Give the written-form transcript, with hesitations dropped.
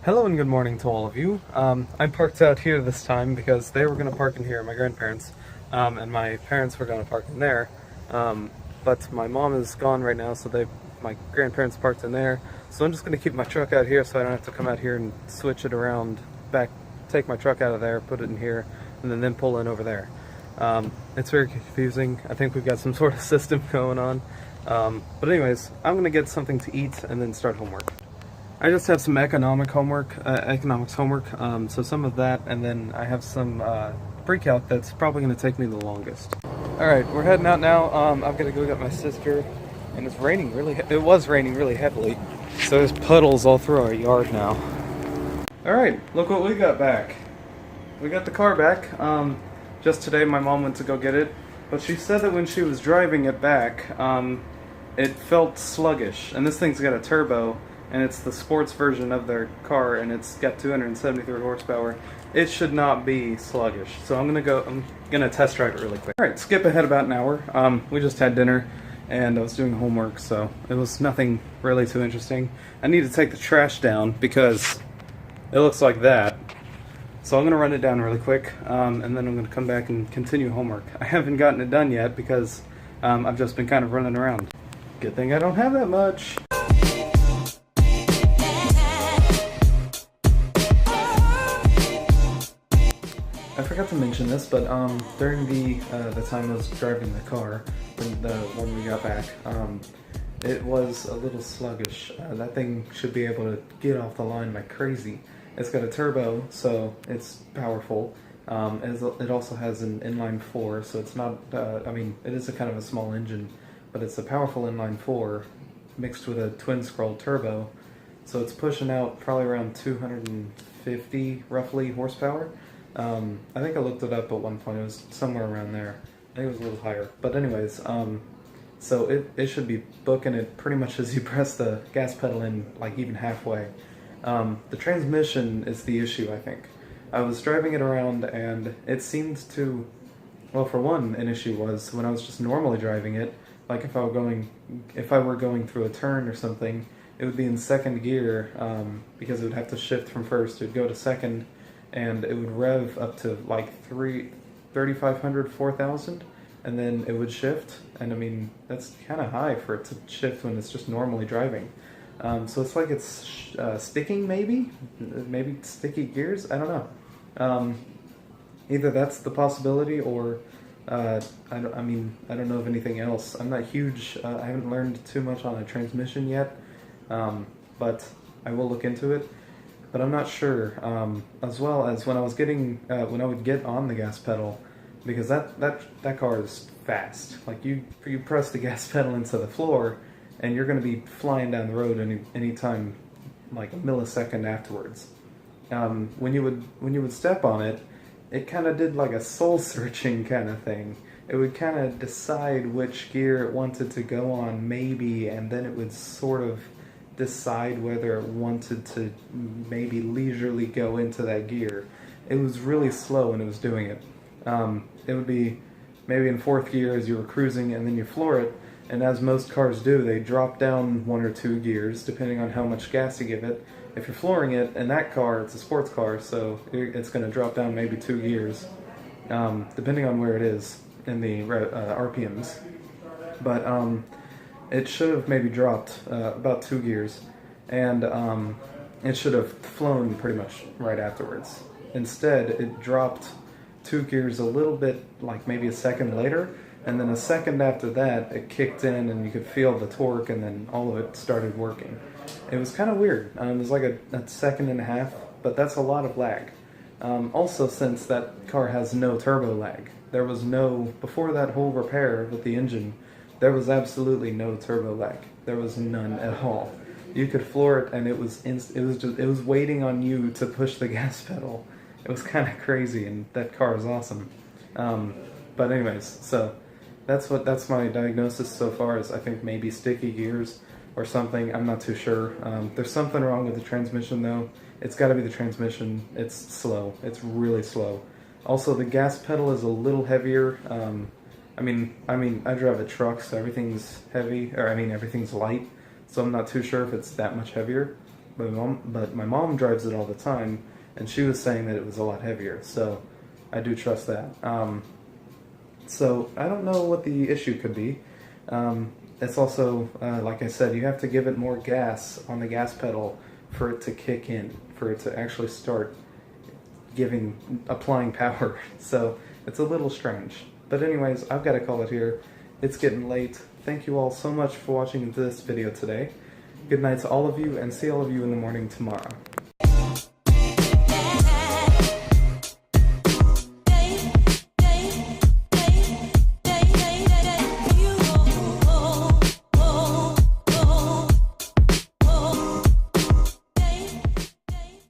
Hello and good morning to all of you. I parked out here this time because they were going to park in here, my grandparents, and my parents were going to park in there. But my mom is gone right now, so my grandparents parked in there. So I'm just going to keep my truck out here so I don't have to come out here and switch it around back, take my truck out of there, put it in here, and then pull in over there. It's very confusing. I think we've got some sort of system going on. But anyways, I'm going to get something to eat and then start homework. I just have some economics homework, so some of that, and then I have some pre-calc that's probably going to take me the longest. Alright, we're heading out now. I've got to go get my sister, and it's raining it was raining really heavily, so there's puddles all through our yard now. Alright, look what we got back. We got the car back. Just today my mom went to go get it, but she said that when she was driving it back, it felt sluggish, and this thing's got a turbo, and it's the sports version of their car, and it's got 273 horsepower. It should not be sluggish. So I'm gonna test drive it really quick. Alright, skip ahead about an hour. We just had dinner, and I was doing homework, so it was nothing really too interesting. I need to take the trash down because it looks like that. So I'm gonna run it down really quick, and then I'm gonna come back and continue homework. I haven't gotten it done yet because I've just been kind of running around. Good thing I don't have that much. I forgot to mention this, but during the time I was driving the car, when we got back, it was a little sluggish. That thing should be able to get off the line like crazy. It's got a turbo, so it's powerful. It also has an inline 4, so it's not, I mean, it is a kind of a small engine, but it's a powerful inline 4 mixed with a twin-scroll turbo, so it's pushing out probably around 250, roughly, horsepower. I think I looked it up at one point. It was somewhere around there. I think it was a little higher. But anyways, so it should be booking it pretty much as you press the gas pedal in, like even halfway. The transmission is the issue, I think. I was driving it around and it seemed to, well, for one, an issue was when I was just normally driving it, like if I were going through a turn or something, it would be in second gear, because it would have to shift from first. It would go to second, and it would rev up to like 3,500, 4,000, and then it would shift, and I mean, that's kind of high for it to shift when it's just normally driving. So it's like it's sticking, maybe sticky gears, I don't know. Either that's the possibility, or I don't know of anything else. I'm not huge, I haven't learned too much on a transmission yet, but I will look into it. But I'm not sure, as well as when I would get on the gas pedal, because that car is fast. Like you press the gas pedal into the floor, and you're going to be flying down the road any time, like a millisecond afterwards. When you would step on it, it kind of did like a soul searching kind of thing. It would kind of decide which gear it wanted to go on, maybe, and then it would sort of decide whether it wanted to maybe leisurely go into that gear. It was really slow when it was doing it. It would be maybe in fourth gear as you were cruising, and then you floor it, and as most cars do, they drop down 1 or 2 gears depending on how much gas you give it. If you're flooring it, in that car, it's a sports car, so it's going to drop down maybe 2 gears, depending on where it is in the RPMs. But it should have maybe dropped about 2 gears, and it should have flown pretty much right afterwards. Instead, it dropped 2 gears a little bit, like maybe a second later, and then a second after that, it kicked in and you could feel the torque, and then all of it started working. It was kind of weird. It was like a second and a half, but that's a lot of lag. Also, since that car has no turbo lag, there was no, before that whole repair with the engine, there was absolutely no turbo lag. There was none at all. You could floor it, and it was waiting on you to push the gas pedal. It was kind of crazy, and that car is awesome. But anyways, so that's my diagnosis so far. Is I think maybe sticky gears or something. I'm not too sure. There's something wrong with the transmission though. It's got to be the transmission. It's slow. It's really slow. Also, the gas pedal is a little heavier. I mean, I drive a truck, so everything's heavy, or everything's light, so I'm not too sure if it's that much heavier. but my mom drives it all the time, and she was saying that it was a lot heavier, so I do trust that. So I don't know what the issue could be. It's also, like I said, you have to give it more gas on the gas pedal for it to kick in, for it to actually start applying power. So it's a little strange. But anyways, I've got to call it here. It's getting late. Thank you all so much for watching this video today. Good night to all of you, and see all of you in the morning tomorrow.